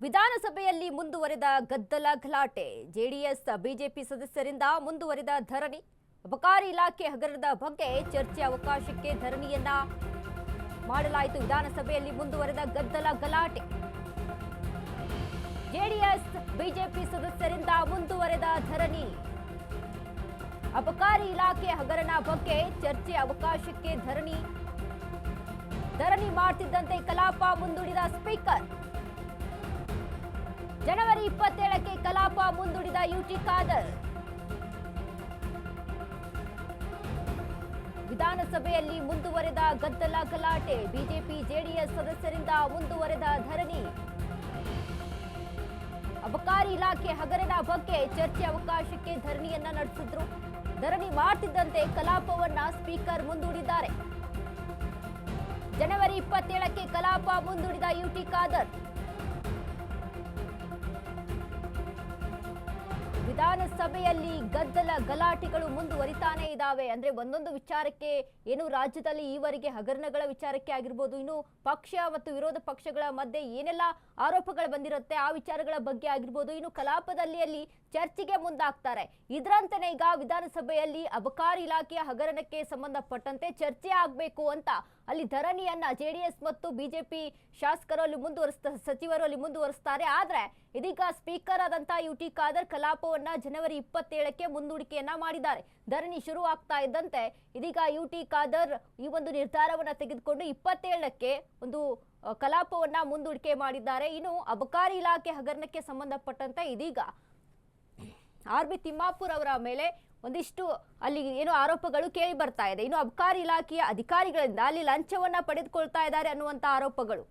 ವಿಧಾನಸಭೆಯಲ್ಲಿ ಮುಂದುವರೆದ ಗದ್ದಲ ಗಲಾಟೆ. ಜೆಡಿಎಸ್ ಬಿಜೆಪಿ ಸದಸ್ಯರಿಂದ ಮುಂದುವರೆದ ಧರಣಿ. ಅಬಕಾರಿ ಇಲಾಖೆ ಹಗರಣದ ಬಗ್ಗೆ ಚರ್ಚೆ ಅವಕಾಶಕ್ಕೆ ಧರಣಿಯನ್ನ ಮಾಡಲಾಯಿತು. ವಿಧಾನಸಭೆಯಲ್ಲಿ ಮುಂದುವರೆದ ಗದ್ದಲ ಗಲಾಟೆ. ಜೆಡಿಎಸ್ ಬಿಜೆಪಿ ಸದಸ್ಯರಿಂದ ಮುಂದುವರೆದ ಧರಣಿ. ಅಬಕಾರಿ ಇಲಾಖೆ ಹಗರಣ ಬಗ್ಗೆ ಚರ್ಚೆ ಅವಕಾಶಕ್ಕೆ ಧರಣಿ ಮಾಡ್ತಿದ್ದಂತೆ ಕಲಾಪ ಮುಂದೂಡಿದ ಸ್ಪೀಕರ್. ಜನವರಿ 27ಕ್ಕೆ ಕಲಾಪ ಮುಂದೂಡಿದ ಯುಟಿ ಖಾದರ್. ವಿಧಾನಸಭೆಯಲ್ಲಿ ಮುಂದುವರೆದ ಗದ್ದಲ ಗಲಾಟೆ. ಬಿಜೆಪಿ ಜೆಡಿಎಸ್ ಸದಸ್ಯರಿಂದ ಮುಂದುವರೆದ ಧರಣಿ. ಅಬಕಾರಿ ಇಲಾಖೆ ಹಗರಣ ಬಗ್ಗೆ ಚರ್ಚೆ ಅವಕಾಶಕ್ಕೆ ಧರಣಿಯನ್ನ ನಡೆಸಿದ್ರು. ಧರಣಿ ಮಾಡ್ತಿದ್ದಂತೆ ಕಲಾಪವನ್ನ ಸ್ಪೀಕರ್ ಮುಂದೂಡಿದ್ದಾರೆ. ಜನವರಿ 27ಕ್ಕೆ ಕಲಾಪ ಮುಂದೂಡಿದ ಯುಟಿ ಖಾದರ್. ವಿಧಾನಸಭೆಯಲ್ಲಿ ಗದ್ದಲ ಗಲಾಟೆಗಳು ಮುಂದುವರಿತಾನೆ ಇದ್ದಾವೆ. ಅಂದ್ರೆ ಒಂದೊಂದು ವಿಚಾರಕ್ಕೆ ಏನು ರಾಜ್ಯದಲ್ಲಿ ಈವರೆಗೆ ಹಗರಣಗಳ ವಿಚಾರಕ್ಕೆ ಆಗಿರ್ಬೋದು, ಇನ್ನು ಪಕ್ಷ ಮತ್ತು ವಿರೋಧ ಪಕ್ಷಗಳ ಮಧ್ಯೆ ಏನೆಲ್ಲ ಆರೋಪಗಳು ಬಂದಿರುತ್ತೆ ಆ ವಿಚಾರಗಳ ಬಗ್ಗೆ ಆಗಿರ್ಬೋದು, ಇನ್ನು ಕಲಾಪದಲ್ಲಿ ಅಲ್ಲಿ ಚರ್ಚೆಗೆ ಮುಂದಾಗ್ತಾರೆ. ಇದರಂತೆಯೇ ಈಗ ವಿಧಾನಸಭೆಯಲ್ಲಿ ಅಬಕಾರಿ ಇಲಾಖೆಯ ಹಗರಣಕ್ಕೆ ಸಂಬಂಧಪಟ್ಟಂತೆ ಚರ್ಚೆ ಆಗಬೇಕು ಅಂತ ಅಲ್ಲಿ ಧರಣಿಯನ್ನ ಜೆಡಿಎಸ್ ಮತ್ತು ಬಿಜೆಪಿ ಶಾಸಕರು ಅಲ್ಲಿ ಸಚಿವರು ಅಲ್ಲಿ ಮುಂದುವರಿಸ್ತಾರೆ. ಆದ್ರೆ ಇದೀಗ ಸ್ಪೀಕರ್ ಆದಂತಹ ಯುಟಿ ಖಾದರ್ ಕಲಾಪವನ್ನ ಜನವರಿ 27ಕ್ಕೆ ಮುಂದೂಡಿಕೆಯನ್ನ ಮಾಡಿದ್ದಾರೆ. ಧರಣಿ ಶುರು ಆಗ್ತಾ ಇದ್ದಂತೆ ಇದೀಗ ಯುಟಿ ಖಾದರ್ ಈ ಒಂದು ನಿರ್ಧಾರವನ್ನ ತೆಗೆದುಕೊಂಡು 27ಕ್ಕೆ ಒಂದು ಕಲಾಪವನ್ನ ಮುಂದೂಡಿಕೆ ಮಾಡಿದ್ದಾರೆ. ಇನ್ನು ಅಬಕಾರಿ ಇಲಾಖೆ ಹಗರಣಕ್ಕೆ ಸಂಬಂಧಪಟ್ಟಂತೆ ಇದೀಗ ಆರ್ ಬಿ ತಿಮ್ಮಾಪುರ್ ಅವರ ಮೇಲೆ ಒಂದಿಷ್ಟು ಅಲ್ಲಿ ಏನು ಆರೋಪಗಳು ಕೇಳಿ ಬರ್ತಾ ಇದೆ. ಇನ್ನು ಅಬಕಾರಿ ಇಲಾಖೆಯ ಅಧಿಕಾರಿಗಳಿಂದ ಅಲ್ಲಿ ಲಂಚವನ್ನ ಪಡೆದುಕೊಳ್ತಾ ಇದ್ದಾರೆ ಅನ್ನುವಂತ ಆರೋಪಗಳು.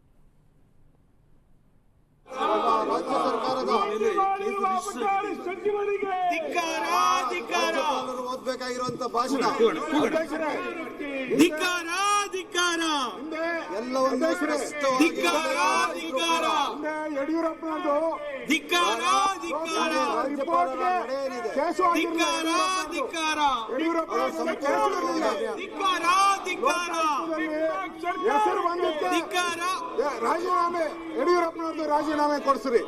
ಓದ್ಬೇಕಾಗಿರುವಂತ ಭಾಷಣ ಯಡಿಯೂರಪ್ಪನದು ಹೆಸರು ಬಂದಿತ್ತು. ರಾಜೀನಾಮೆ ಯಡಿಯೂರಪ್ಪನವ್ರದ್ದು ರಾಜೀನಾಮೆ ಕೊಡ್ಸ್ರಿ,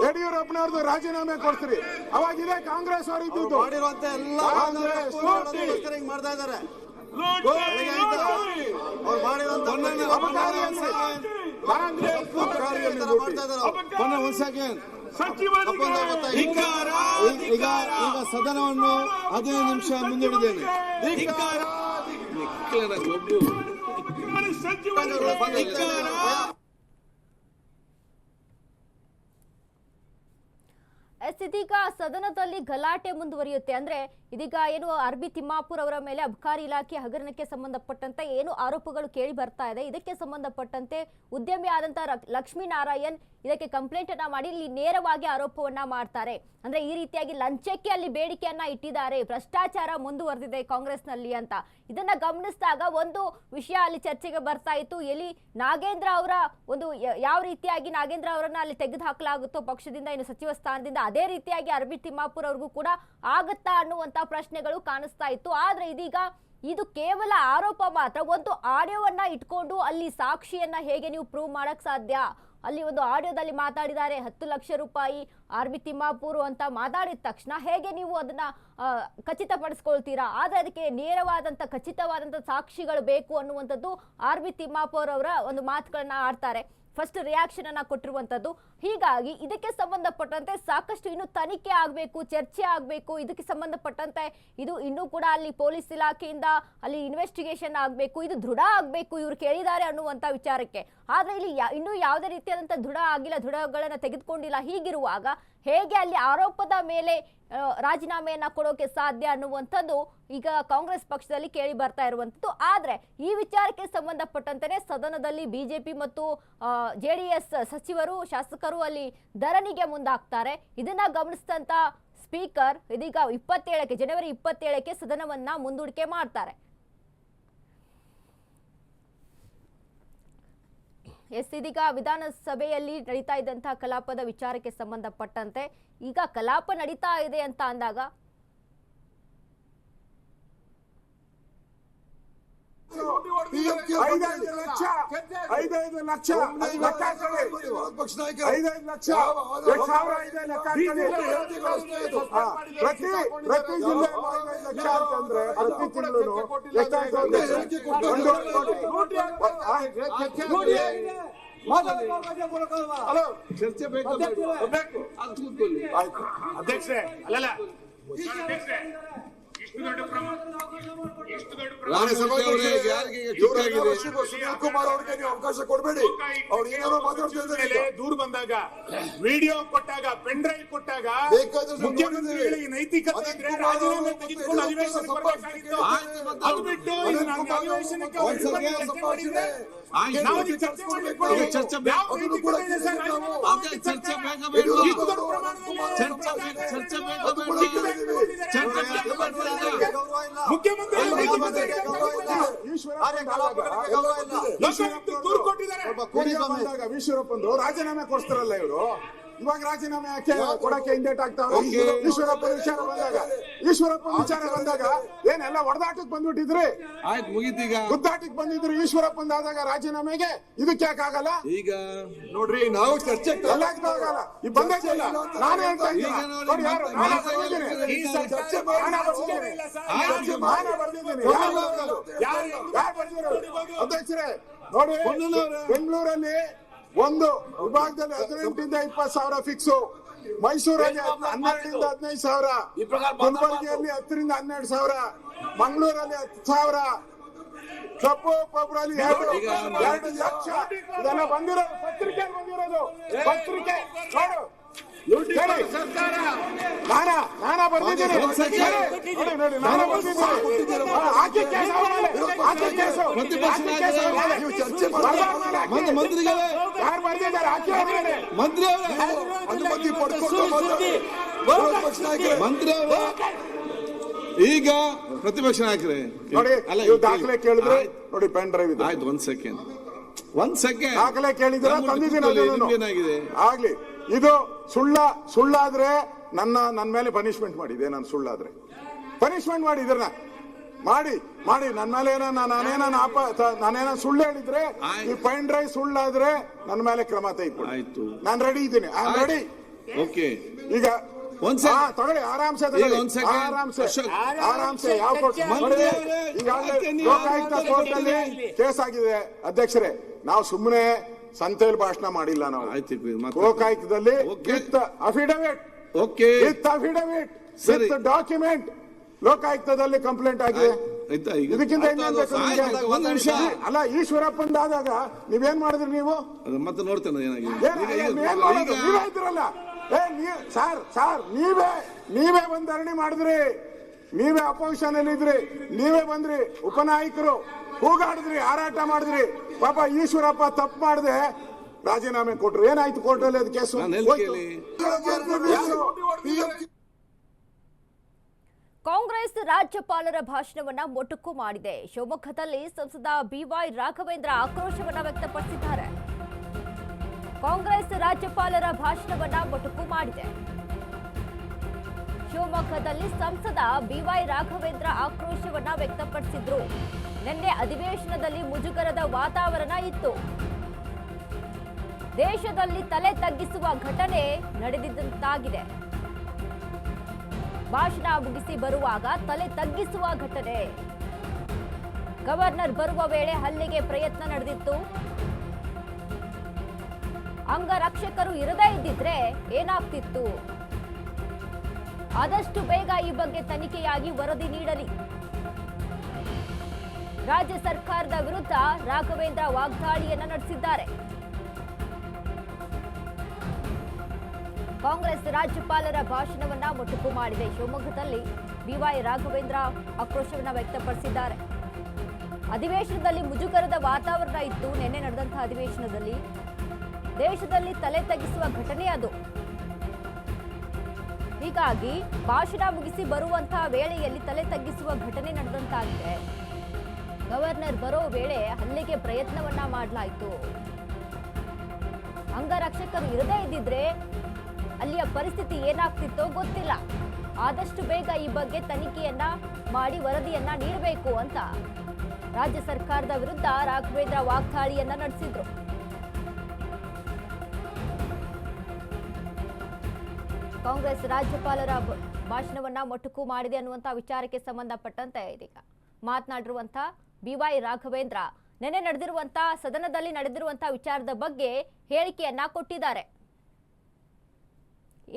ಯಡಿಯೂರಪ್ಪನವ್ರದ್ದು ರಾಜೀನಾಮೆ ಕೊಡ್ಸ್ರಿ. ಅವಾಗ ಇದೇ ಕಾಂಗ್ರೆಸ್ ಅವರು ಇದ್ದು ಮಾಡಿರುವಂತ ಎಲ್ಲ ಮಾಡ್ತಾ ಇದ್ದಾರೆ. ಈಗ ಸದನವನ್ನು 15 ನಿಮಿಷ ಮುಂದೂಡಿದ್ದೇನೆ. ಇದೀಗ ಸದನದಲ್ಲಿ ಗಲಾಟೆ ಮುಂದುವರಿಯುತ್ತೆ. ಅಂದ್ರೆ ಇದೀಗ ಏನು ಆರ್ ಬಿ ತಿಮ್ಮಾಪುರ್ ಅವರ ಮೇಲೆ ಅಬಕಾರಿ ಇಲಾಖೆ ಹಗರಣಕ್ಕೆ ಸಂಬಂಧಪಟ್ಟಂತೆ ಏನು ಆರೋಪಗಳು ಕೇಳಿ ಬರ್ತಾ ಇದೆ, ಇದಕ್ಕೆ ಸಂಬಂಧಪಟ್ಟಂತೆ ಉದ್ಯಮಿ ಆದಂತಹ ಲಕ್ಷ್ಮೀನಾರಾಯಣ್ ಇದಕ್ಕೆ ಕಂಪ್ಲೇಂಟ್ ಅನ್ನ ಮಾಡಿ ಇಲ್ಲಿ ನೇರವಾಗಿ ಆರೋಪವನ್ನ ಮಾಡ್ತಾರೆ. ಅಂದ್ರೆ ಈ ರೀತಿಯಾಗಿ ಲಂಚಕ್ಕೆ ಅಲ್ಲಿ ಬೇಡಿಕೆಯನ್ನ ಇಟ್ಟಿದ್ದಾರೆ, ಭ್ರಷ್ಟಾಚಾರ ಮುಂದುವರೆದಿದೆ ಕಾಂಗ್ರೆಸ್ನಲ್ಲಿ ಅಂತ. ಇದನ್ನ ಗಮನಿಸಿದಾಗ ಒಂದು ವಿಷಯ ಅಲ್ಲಿ ಚರ್ಚೆಗೆ ಬರ್ತಾ ಇತ್ತು. ಎಲ್ಲಿ ನಾಗೇಂದ್ರ ಅವರ ಒಂದು ಯಾವ ರೀತಿಯಾಗಿ ನಾಗೇಂದ್ರ ಅವರನ್ನ ಅಲ್ಲಿ ತೆಗೆದು ಹಾಕಲಾಗುತ್ತೋ ಪಕ್ಷದಿಂದ, ಇನ್ನು ಸಚಿವ ಸ್ಥಾನದಿಂದ, ಅದೇ ರೀತಿಯಾಗಿ ಆರ್ ಬಿ ತಿಮ್ಮಾಪುರ್ ಅವ್ರಿಗೂ ಕೂಡ ಆಗತ್ತಾ ಅನ್ನುವಂತ ಪ್ರಶ್ನೆಗಳು ಕಾಣಿಸ್ತಾ ಇತ್ತು. ಆದ್ರೆ ಇದೀಗ ಇದು ಕೇವಲ ಆರೋಪ ಮಾತ್ರ. ಒಂದು ಆಡಿಯೋವನ್ನ ಇಟ್ಕೊಂಡು ಅಲ್ಲಿ ಸಾಕ್ಷಿಯನ್ನ ಹೇಗೆ ನೀವು ಪ್ರೂವ್ ಮಾಡಕ್ ಸಾಧ್ಯ? ಅಲ್ಲಿ ಒಂದು ಆಡಿಯೋದಲ್ಲಿ ಮಾತಾಡಿದ್ದಾರೆ 10 ಲಕ್ಷ ರೂಪಾಯಿ ಆರ್ ಬಿ ತಿಮ್ಮಾಪುರ್ ಅಂತ ಮಾತಾಡಿದ ತಕ್ಷಣ ಹೇಗೆ ನೀವು ಅದನ್ನ ಖಚಿತಪಡಿಸ್ಕೊಳ್ತೀರಾ? ಆದ್ರೆ ಅದಕ್ಕೆ ನೇರವಾದಂತ ಖಚಿತವಾದಂತ ಸಾಕ್ಷಿಗಳು ಬೇಕು ಅನ್ನುವಂಥದ್ದು ಆರ್ ಬಿ ತಿಮ್ಮಾಪುರ್ ಅವರ ಒಂದು ಮಾತುಗಳನ್ನ ಆಡ್ತಾರೆ. ಫಸ್ಟ್ ರಿಯಾಕ್ಷನ್ ಅನ್ನ ಕೊಟ್ಟಿರುವಂತದ್ದು. ಹೀಗಾಗಿ ಇದಕ್ಕೆ ಸಂಬಂಧಪಟ್ಟಂತೆ ಸಾಕಷ್ಟು ಇನ್ನು ತನಿಖೆ ಆಗಬೇಕು, ಚರ್ಚೆ ಆಗಬೇಕು. ಇದಕ್ಕೆ ಸಂಬಂಧಪಟ್ಟಂತೆ ಇದು ಇನ್ನೂ ಕೂಡ ಅಲ್ಲಿ ಪೊಲೀಸ್ ಇಲಾಖೆಯಿಂದ ಅಲ್ಲಿ ಇನ್ವೆಸ್ಟಿಗೇಷನ್ ಆಗಬೇಕು, ಇದು ದೃಢ ಆಗಬೇಕು ಇವ್ರು ಕೇಳಿದ್ದಾರೆ ಅನ್ನುವಂತ ವಿಚಾರಕ್ಕೆ. ಆದ್ರೆ ಇಲ್ಲಿ ಇನ್ನೂ ಯಾವುದೇ ರೀತಿಯಾದಂತ ದೃಢ ಆಗಿಲ್ಲ, ದೃಢಗಳನ್ನ ತೆಗೆದುಕೊಂಡಿಲ್ಲ. ಹೀಗಿರುವಾಗ ಹೇಗೆ ಅಲ್ಲಿ ಆರೋಪದ ಮೇಲೆ ರಾಜೀನಾಮೆಯನ್ನ ಕೊಡೋಕೆ ಸಾಧ್ಯ ಅನ್ನುವಂಥದ್ದು ಈಗ ಕಾಂಗ್ರೆಸ್ ಪಕ್ಷದಲ್ಲಿ ಕೇಳಿ ಬರ್ತಾ ಇರುವಂಥದ್ದು. ಆದ್ರೆ ಈ ವಿಚಾರಕ್ಕೆ ಸಂಬಂಧಪಟ್ಟಂತೆ ಸದನದಲ್ಲಿ ಬಿಜೆಪಿ ಮತ್ತು ಜೆಡಿಎಸ್ ಸಚಿವರು, ಶಾಸಕರು ಅಲ್ಲಿ ಧರಣಿಗೆ ಮುಂದಾಗ್ತಾರೆ. ಇದನ್ನ ಗಮನಿಸಿದಂತ ಸ್ಪೀಕರ್ ಇದೀಗ ಜನವರಿ 27ಕ್ಕೆ ಸದನವನ್ನ ಮುಂದೂಡಿಕೆ ಮಾಡ್ತಾರೆ. ಇದೀಗ ವಿಧಾನಸಭೆಯಲ್ಲಿ ನಡೀತಾ ಇದ್ದಂತಹ ಕಲಾಪದ ವಿಚಾರಕ್ಕೆ ಸಂಬಂಧಪಟ್ಟಂತೆ ಈಗ ಕಲಾಪ ನಡೀತಾ ಇದೆ ಅಂತ ಅಂದಾಗ 5 ಲಕ್ಷ 5 ಲಕ್ಷ ಲೆಕ್ಕ ಹಾಕೊಳ್ಳಿ. 5 ಲಕ್ಷ 8 ಸಾವಿರ ಇದೆ ಲೆಕ್ಕ ಹಾಕೊಳ್ಳಿ. ಪ್ರತಿ ಜಿಲ್ಲೆ 5 ಲಕ್ಷ ಅಂತಂದ್ರೆ ಪ್ರತಿ ತಿಂಗಳು ಎಷ್ಟಾಗ್ತದೆ? 1 ಕೋಟಿ. ಹಲೋ, ಚರ್ಚೆ ಬೇಕು. ಅಧ್ಯಕ್ಷರೇ ಅಲ್ಲಲ್ಲ ಸುನೀಲ್ ಕುಮಾರ್ ಅವರಿಗೆ ನೀವು ಅವಕಾಶ ಕೊಡಬೇಡಿ. ಅವ್ರು ಏನಾದ್ರು ಮಾತಾಡ್ತಿದ್ದಾರೆ. ದೂರ ಬಂದಾಗ, ವಿಡಿಯೋ ಕೊಟ್ಟಾಗ, ಪೆನ್ ಡ್ರೈವ್ ಕೊಟ್ಟಾಗ ಮುಖ್ಯಮಂತ್ರಿಗಳಿಗೆ ನೈತಿಕತೆ ಇದ್ರೆ ರಾಜೀನಾಮೆ ತೆಗೆದುಕೊಂಡು ಅಧಿವೇಶನಕ್ಕೆ ಬರಬೇಕಾಗಿತ್ತು. ಅದು ಬಿಟ್ಟು ಅಧಿವೇಶನಕ್ಕೆ ನಾವು ಚರ್ಚೆ ಮಾಡಬೇಕು. ಚರ್ಚೆ ಈಶ್ವರಪ್ಪಂದು ರಾಜೀನಾಮೆ ಕೊಡ್ತಾರಲ್ಲ ಇವರು. ಇವಾಗ ರಾಜೀನಾಮೆ ಯಾಕೆ ಕೊಡಕ್ಕೆ ಹಿಂದೇಟ್ ಆಗ್ತಾವ? ಈಶ್ವರಪ್ಪ ವಿಚಾರ ಬಂದಾಗ ಏನೆಲ್ಲ ಹೊಡೆದಾಟಕ್ಕೆ ಬಂದ್ಬಿಟ್ಟಿದ್ರಿ. ಆಯ್ತು, ಮುಗೀತೀಗ. ಗುದ್ದಾಟಕ್ಕೆ ಬಂದಿದ್ರು ಈಶ್ವರಪ್ಪಂದಾದಾಗ ರಾಜೀನಾಮೆಗೆ. ಇದಕ್ಕೆ ಯಾಕೆ ಆಗಲ್ಲ? ಈಗ ನೋಡ್ರಿ, ನಾವು ಚರ್ಚೆ ಆಗಲ್ಲ. ಈ ಬಂದಿಲ್ಲ. ನಾನು ಹೇಳ್ತಾ ಇದ್ದೀನಿ. ಅಧ್ಯಕ್ಷರೇ ನೋಡಿ, ಬೆಂಗಳೂರಲ್ಲಿ ಒಂದು ವಿಭಾಗದಲ್ಲಿ 18 ಇಂದ 20 ಸಾವಿರ ಫಿಕ್ಸು, ಮೈಸೂರಲ್ಲಿ 12 ಇಂದ 15 ಸಾವಿರ, ಗುಲ್ಬರ್ಗಿಯಲ್ಲಿ 10 ರಿಂದ 12 ಸಾವಿರ, ಮಂಗಳೂರಲ್ಲಿ 10 ಸಾವಿರ, ಕಪ್ಪು ಪಬ್ರಲ್ಲಿ 2 ಲಕ್ಷ. ಇದೆಲ್ಲ ಬಂದಿರೋದು ಪತ್ರಿಕೆಯಲ್ಲಿ ಬಂದಿರೋದು. ಪತ್ರಿಕೆ ನೋಡು. ನಾನಾ ಬರ್ತಿದ್ದೀನಿ. ನೋಡಿ, ನಾನಾ ಬರ್ತಿದ್ದೀನಿ. ಹಾಕಿ ಕೇಸ್ ಮಂತ್ರಿಗಳೇ, ಯಾರು ಬರ್ತಿದ್ದಾರೆ? ಹಾಕಿ ಮಂತ್ರಿ ಅನುಮತಿ ಪಡ್ಕೊಂಡು ಮಂತ್ರಿ ಈಗ ಪ್ರತಿಪಕ್ಷ ನಾಯಕರೇ ನೋಡಿ, ನೀವು ದಾಖಲೆ ಕೇಳಿದ್ರೆ ನೋಡಿ, ಪೆನ್ ಡ್ರೈವ್ ಇದೆ. ಆಯ್ತು, ಒಂದ್ ಸೆಕೆಂಡ್ ದಾಖಲೆ ಕೇಳಿದ್ರೆ ತಂದಿದ್ದೀನಿ. ಏನಾಗಿದೆ ಆಗ್ಲಿ, ಇದು ಸುಳ್ಳಾದ್ರೆ ನನ್ನ ಮೇಲೆ ಪನಿಷ್ಮೆಂಟ್ ಮಾಡಿದೆ. ನಾನು ಸುಳ್ಳಾದ್ರೆ ಪನಿಷ್ಮೆಂಟ್ ಮಾಡಿ, ಇದನ್ನ ಮಾಡಿ ನನ್ನ ಮೇಲೆ ನಾನೇನ ಸುಳ್ಳು ಹೇಳಿದ್ರೆ, ಈ ಪೆನ್ ಡ್ರೈವ್ ಸುಳ್ಳಾದ್ರೆ ನನ್ನ ಮೇಲೆ ಕ್ರಮ ತೆಗೆದುಕೊಳ್ಳಿ. ಆಯ್ತು, ನಾನು ರೆಡಿ ಇದ್ದೀನಿ. I am ready. ಓಕೆ, ಈಗ ತಗೊಳ್ಳಿ, ಆರಾಮ್ಸೆ ಆರಾಮ್ಸೆ. ಯಾವ ಈಗಾಗಲೇ ಲೋಕಾಯುಕ್ತ ಕೋರ್ಟ್ ಅಲ್ಲಿ ಕೇಸ್ ಆಗಿದೆ. ಅಧ್ಯಕ್ಷರೇ, ನಾವು ಸುಮ್ಮನೆ ಸಂತೆಯಲ್ಲಿ ಭಾಷಣ ಮಾಡಿಲ್ಲ. ನಾವು ಲೋಕಾಯುಕ್ತದಲ್ಲಿ ವಿತ್ ಅಫಿಡವಿಟ್, ವಿತ್ ಡಾಕ್ಯುಮೆಂಟ್ ಲೋಕಾಯುಕ್ತದಲ್ಲಿ ಕಂಪ್ಲೇಂಟ್ ಆಗಿದೆ. ಇದಕ್ಕಿಂತ ಅಲ್ಲ, ಈಶ್ವರಪ್ಪಂದಾದಾಗ ನೀವೇನ್ ಮಾಡಿದ್ರಿ? ನೀವು ಮತ್ತೆ ನೋಡ್ತೇನೆ ನೀವೇ ಇದ್ರಲ್ಲ. ಸರ್ ನೀವೇ ಬಂದ್ ಧರಣಿ ಮಾಡಿದ್ರಿ. ನೀವೇ ಅಪೋಸಿಷನ್ ಇದ್ರಿ. ನೀವೇ ಬಂದ್ರಿ, ಉಪನಾಯಕರು ಕೂಗಾಡಿದ್ರಿ, ಹಾರಾಟ ಮಾಡಿದ್ರಿ. ಪಾಪ ಈಶ್ವರಪ್ಪ ತಪ್ಪು ಮಾಡದೆ ರಾಜೀನಾಮೆ ಕೊಟ್ರು. ಏನಾಯ್ತು ಕೋರ್ಟಲ್ಲಿ? ಅದು ಕೇಸು ಕಾಂಗ್ರೆಸ್ ರಾಜ್ಯಪಾಲರ ಭಾಷಣವನ್ನ ಮೊಟಕು ಮಾಡಿದೆ. ಶಿವಮೊಗ್ಗದಲ್ಲಿ ಸಂಸದ ಬಿವೈ ರಾಘವೇಂದ್ರ ಆಕ್ರೋಶವನ್ನ ವ್ಯಕ್ತಪಡಿಸಿದ್ದಾರೆ. ಕಾಂಗ್ರೆಸ್ ರಾಜ್ಯಪಾಲರ ಭಾಷಣವನ್ನ ಮೊಟಕು ಮಾಡಿದೆ. ಶಿವಮೊಗ್ಗದಲ್ಲಿ ಸಂಸದ ಬಿವೈ ರಾಘವೇಂದ್ರ ಆಕ್ರೋಶವನ್ನ ವ್ಯಕ್ತಪಡಿಸಿದ್ರು. ನಿನ್ನೆ ಅಧಿವೇಶನದಲ್ಲಿ ಮುಜುಗರದ ವಾತಾವರಣ ಇತ್ತು. ದೇಶದಲ್ಲಿ ತಲೆ ತಗ್ಗಿಸುವ ಘಟನೆ ನಡೆದಿದ್ದಂತಾಗಿದೆ. ಭಾಷಣ ಮುಗಿಸಿ ಬರುವಾಗ ತಲೆ ತಗ್ಗಿಸುವ ಘಟನೆ. ಗವರ್ನರ್ ಬರುವ ವೇಳೆ ಹಲ್ಲೆಗೆ ಪ್ರಯತ್ನ ನಡೆದಿತ್ತು. ಅಂಗರಕ್ಷಕರು ಇರದೇ ಇದ್ದಿದ್ರೆ ಏನಾಗ್ತಿತ್ತು? ಆದಷ್ಟು ಬೇಗ ಈ ಬಗ್ಗೆ ತನಿಖೆಯಾಗಿ ವರದಿ ನೀಡಲಿ. ರಾಜ್ಯ ಸರ್ಕಾರದ ವಿರುದ್ಧ ರಾಘವೇಂದ್ರ ವಾಗ್ದಾಳಿಯನ್ನ ನಡೆಸಿದ್ದಾರೆ. ಕಾಂಗ್ರೆಸ್ ರಾಜ್ಯಪಾಲರ ಭಾಷಣವನ್ನ ಮೊಟಕು ಮಾಡಿದೆ. ಶಿವಮೊಗ್ಗದಲ್ಲಿ ಬಿವೈ ರಾಘವೇಂದ್ರ ಆಕ್ರೋಶವನ್ನ ವ್ಯಕ್ತಪಡಿಸಿದ್ದಾರೆ. ಅಧಿವೇಶನದಲ್ಲಿ ಮುಜುಗರದ ವಾತಾವರಣ ಇತ್ತು. ನಿನ್ನೆ ನಡೆದಂತಹ ಅಧಿವೇಶನದಲ್ಲಿ ದೇಶದಲ್ಲಿ ತಲೆ ತಗ್ಗಿಸುವ ಘಟನೆ ಅದು. ಹೀಗಾಗಿ ಭಾಷಣ ಮುಗಿಸಿ ಬರುವಂತಹ ವೇಳೆಯಲ್ಲಿ ತಲೆ ತಗ್ಗಿಸುವ ಘಟನೆ ನಡೆದಂತಾಗಿದೆ. ಗವರ್ನರ್ ಬರೋ ವೇಳೆ ಹಲ್ಲೆಗೆ ಪ್ರಯತ್ನವನ್ನ ಮಾಡಲಾಯಿತು. ಅಂಗರಕ್ಷಕರು ಇರದೇ ಇದ್ದಿದ್ರೆ ಅಲ್ಲಿಯ ಪರಿಸ್ಥಿತಿ ಏನಾಗ್ತಿತ್ತೋ ಗೊತ್ತಿಲ್ಲ. ಆದಷ್ಟು ಬೇಗ ಈ ಬಗ್ಗೆ ತನಿಖೆಯನ್ನ ಮಾಡಿ ವರದಿಯನ್ನ ನೀಡಬೇಕು ಅಂತ ರಾಜ್ಯ ಸರ್ಕಾರದ ವಿರುದ್ಧ ರಾಘವೇಂದ್ರ ವಾಗ್ದಾಳಿಯನ್ನ ನಡೆಸಿದ್ರು. ಕಾಂಗ್ರೆಸ್ ರಾಜ್ಯಪಾಲರ ಭಾಷಣವನ್ನ ಮೊಟಕು ಮಾಡಿದೆ ಅನ್ನುವಂತ ವಿಚಾರಕ್ಕೆ ಸಂಬಂಧಪಟ್ಟಂತೆ ಇದೀಗ ಮಾತನಾಡಿರುವಂತ BY ರಾಘವೇಂದ್ರ ನೆನ್ನೆ ನಡೆದಿರುವಂತ ಸದನದಲ್ಲಿ ನಡೆದಿರುವಂತ ವಿಚಾರದ ಬಗ್ಗೆ ಹೇಳಿಕೆಯನ್ನ ಕೊಟ್ಟಿದ್ದಾರೆ.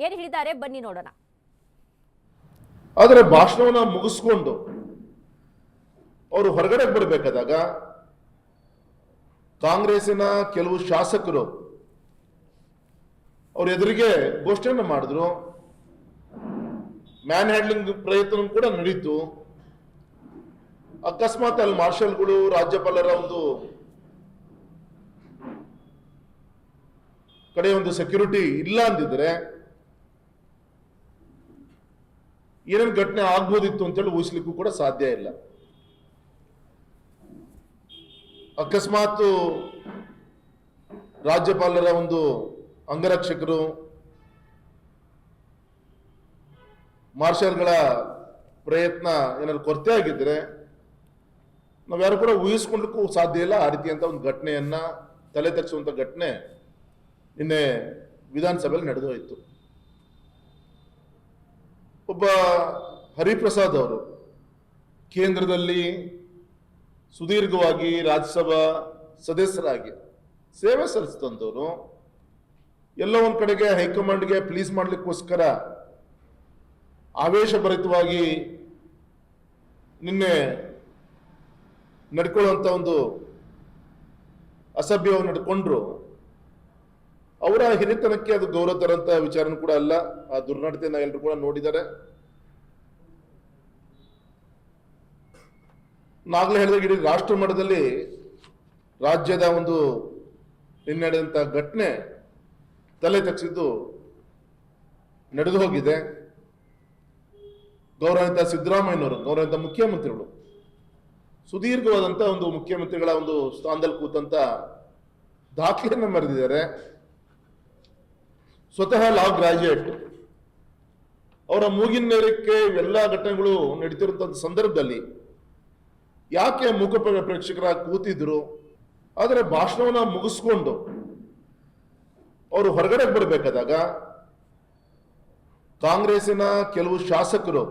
ಏನು ಹೇಳಿದ್ದಾರೆ ಬನ್ನಿ ನೋಡೋಣ. ಆದರೆ ಭಾಷಣವನ್ನ ಮುಗಿಸ್ಕೊಂಡು ಅವರು ಹೊರಗಡೆ ಬರಬೇಕಾದಾಗ ಕಾಂಗ್ರೆಸ್ಸಿನ ಕೆಲವು ಶಾಸಕರು ಅವ್ರ ಎದುರಿಗೆ ಘೋಷಣೆಯನ್ನು ಮಾಡಿದ್ರು. ಮ್ಯಾನ್ ಹ್ಯಾಂಡ್ಲಿಂಗ್ ಪ್ರಯತ್ನ ಕೂಡ ನಡೀತು. ಅಕಸ್ಮಾತ್ ಅಲ್ಲಿ ಮಾರ್ಷಲ್ಗಳು ರಾಜ್ಯಪಾಲರ ಒಂದು ಕಡೆ ಒಂದು ಸೆಕ್ಯೂರಿಟಿ ಇಲ್ಲ ಅಂದಿದ್ರೆ ಏನೇನು ಘಟನೆ ಆಗ್ಬೋದಿತ್ತು ಅಂತೇಳಿ ಊಹಿಸ್ಲಿಕ್ಕೂ ಕೂಡ ಸಾಧ್ಯ ಇಲ್ಲ. ಅಕಸ್ಮಾತ್ ರಾಜ್ಯಪಾಲರ ಒಂದು ಅಂಗರಕ್ಷಕರು ಮಾರ್ಷಲ್ಗಳ ಪ್ರಯತ್ನ ಏನಾದ್ರು ಕೊರತೆ ಆಗಿದ್ರೆ ನಾವ್ಯಾರು ಕೂಡ ಊಹಿಸ್ಕೊಳ್ಳಿಕ್ಕೂ ಸಾಧ್ಯ ಇಲ್ಲ. ಆ ರೀತಿಯಂತ ಒಂದು ಘಟನೆಯನ್ನ ತಲೆ ತಗ್ಸುವಂತ ಘಟನೆ ನಿನ್ನೆ ವಿಧಾನಸಭೆಯಲ್ಲಿ ನಡೆದು ಹೋಯಿತು. ಒಬ್ಬ ಹರಿಪ್ರಸಾದ್ ಅವರು ಕೇಂದ್ರದಲ್ಲಿ ಸುದೀರ್ಘವಾಗಿ ರಾಜ್ಯಸಭಾ ಸದಸ್ಯರಾಗಿ ಸೇವೆ ಸಲ್ಲಿಸಿದಂಥವ್ರು ಎಲ್ಲ ಒಂದ್ ಕಡೆಗೆ ಹೈಕಮಾಂಡ್ಗೆ ಪ್ಲೀಸ್ ಮಾಡ್ಲಿಕ್ಕೋಸ್ಕರ ಆವೇಶಭರಿತವಾಗಿ ನಿನ್ನೆ ನಡ್ಕೊಳ್ಳುವಂತ ಒಂದು ಅಸಭ್ಯವಾಗಿ ನಡ್ಕೊಂಡ್ರು. ಅವರ ಹಿರಿತನಕ್ಕೆ ಅದು ಗೌರವ ತರಂತ ವಿಚಾರನೂ ಕೂಡ ಅಲ್ಲ. ಆ ದುರ್ನಡತೆಯನ್ನ ಎಲ್ಲರೂ ಕೂಡ ನೋಡಿದ್ದಾರೆ. ನಾಗಲೇ ಹೇಳಿದಾಗ ಇಡೀ ರಾಷ್ಟ್ರ ಮಟ್ಟದಲ್ಲಿ ರಾಜ್ಯದ ಒಂದು ನಡೆದಂತ ಘಟನೆ ತಲೆ ತಗ್ಸಿದ್ದು ನಡೆದು ಹೋಗಿದೆ. ಗೌರವಿತ ಸಿದ್ದರಾಮಯ್ಯನವರು, ಗೌರವಿತ ಮುಖ್ಯಮಂತ್ರಿಗಳು ಸುದೀರ್ಘವಾದಂತ ಒಂದು ಮುಖ್ಯಮಂತ್ರಿಗಳ ಒಂದು ಸ್ಥಾನದಲ್ಲಿ ಕೂತಂತ ದಾಖಲೆಯನ್ನು ಮೆರೆದಿದ್ದಾರೆ. ಸ್ವತಃ ಲಾ ಗ್ರಾಜ್ಯುಯೇಟ್ ಅವರ ಮೂಗಿನ ನೇರಕ್ಕೆ ಇವೆಲ್ಲ ಘಟನೆಗಳು ನಡೀತಿರುವಂತ ಸಂದರ್ಭದಲ್ಲಿ ಯಾಕೆ ಮೂಕ ಪ್ರೇಕ್ಷಕರಾಗಿ ಕೂತಿದ್ರು? ಆದರೆ ಭಾಷಣವನ್ನ ಮುಗಿಸ್ಕೊಂಡು ಅವರು ಹೊರಗಡೆ ಬರಬೇಕಾದಾಗ ಕಾಂಗ್ರೆಸ್ಸಿನ ಕೆಲವು ಶಾಸಕರು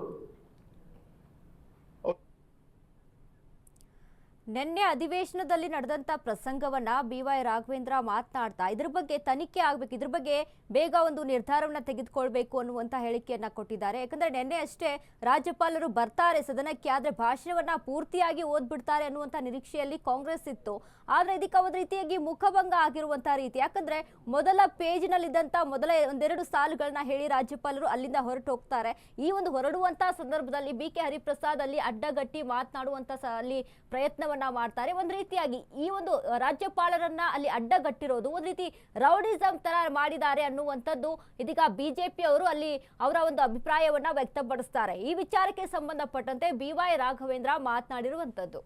ನಿನ್ನೆ ಅಧಿವೇಶನದಲ್ಲಿ ನಡೆದಂತ ಪ್ರಸಂಗವನ್ನ BY ರಾಘವೇಂದ್ರ ಮಾತನಾಡ್ತಾ ಇದ್ರ ಬಗ್ಗೆ ತನಿಖೆ ಆಗ್ಬೇಕು, ಇದ್ರ ಬಗ್ಗೆ ಬೇಗ ಒಂದು ನಿರ್ಧಾರವನ್ನ ತೆಗೆದುಕೊಳ್ಬೇಕು ಅನ್ನುವಂತ ಹೇಳಿಕೆಯನ್ನ ಕೊಟ್ಟಿದ್ದಾರೆ. ಯಾಕಂದ್ರೆ ನಿನ್ನೆ ಅಷ್ಟೇ ರಾಜ್ಯಪಾಲರು ಬರ್ತಾರೆ ಸದನಕ್ಕೆ, ಆದ್ರೆ ಭಾಷಣವನ್ನ ಪೂರ್ತಿಯಾಗಿ ಓದ್ಬಿಡ್ತಾರೆ ಅನ್ನುವಂತ ನಿರೀಕ್ಷೆಯಲ್ಲಿ ಕಾಂಗ್ರೆಸ್ ಇತ್ತು. ಆದ್ರೆ ಇದಕ್ಕೆ ಒಂದು ರೀತಿಯಾಗಿ ಮುಖಭಂಗ ಆಗಿರುವಂತ ರೀತಿ. ಯಾಕಂದ್ರೆ ಮೊದಲ ಪೇಜಿನಲ್ಲಿದ್ದಂತ ಮೊದಲ ಒಂದೆರಡು ಸಾಲುಗಳನ್ನ ಹೇಳಿ ರಾಜ್ಯಪಾಲರು ಅಲ್ಲಿಂದ ಹೊರಟು ಹೋಗ್ತಾರೆ. ಈ ಒಂದು ಹೊರಡುವಂತ ಸಂದರ್ಭದಲ್ಲಿ BK ಹರಿಪ್ರಸಾದ್ ಅಲ್ಲಿ ಅಡ್ಡಗಟ್ಟಿ ಮಾತನಾಡುವಂತ ಅಲ್ಲಿ ಪ್ರಯತ್ನವನ್ನ ಮಾಡ್ತಾರೆ. ಒಂದ್ ರೀತಿಯಾಗಿ ಈ ಒಂದು ರಾಜ್ಯಪಾಲರನ್ನ ಅಲ್ಲಿ ಅಡ್ಡಗಟ್ಟಿರೋದು ಒಂದ್ ರೀತಿ ರೌಡಿಸಂ ತರ ಮಾಡಿದ್ದಾರೆ ಅನ್ನುವಂಥದ್ದು ಇದೀಗ ಬಿಜೆಪಿ ಅವರು ಅಲ್ಲಿ ಅವರ ಒಂದು ಅಭಿಪ್ರಾಯವನ್ನ ವ್ಯಕ್ತಪಡಿಸ್ತಾರೆ. ಈ ವಿಚಾರಕ್ಕೆ ಸಂಬಂಧಪಟ್ಟಂತೆ BY ರಾಘವೇಂದ್ರ ಮಾತನಾಡಿರುವಂತದ್ದು.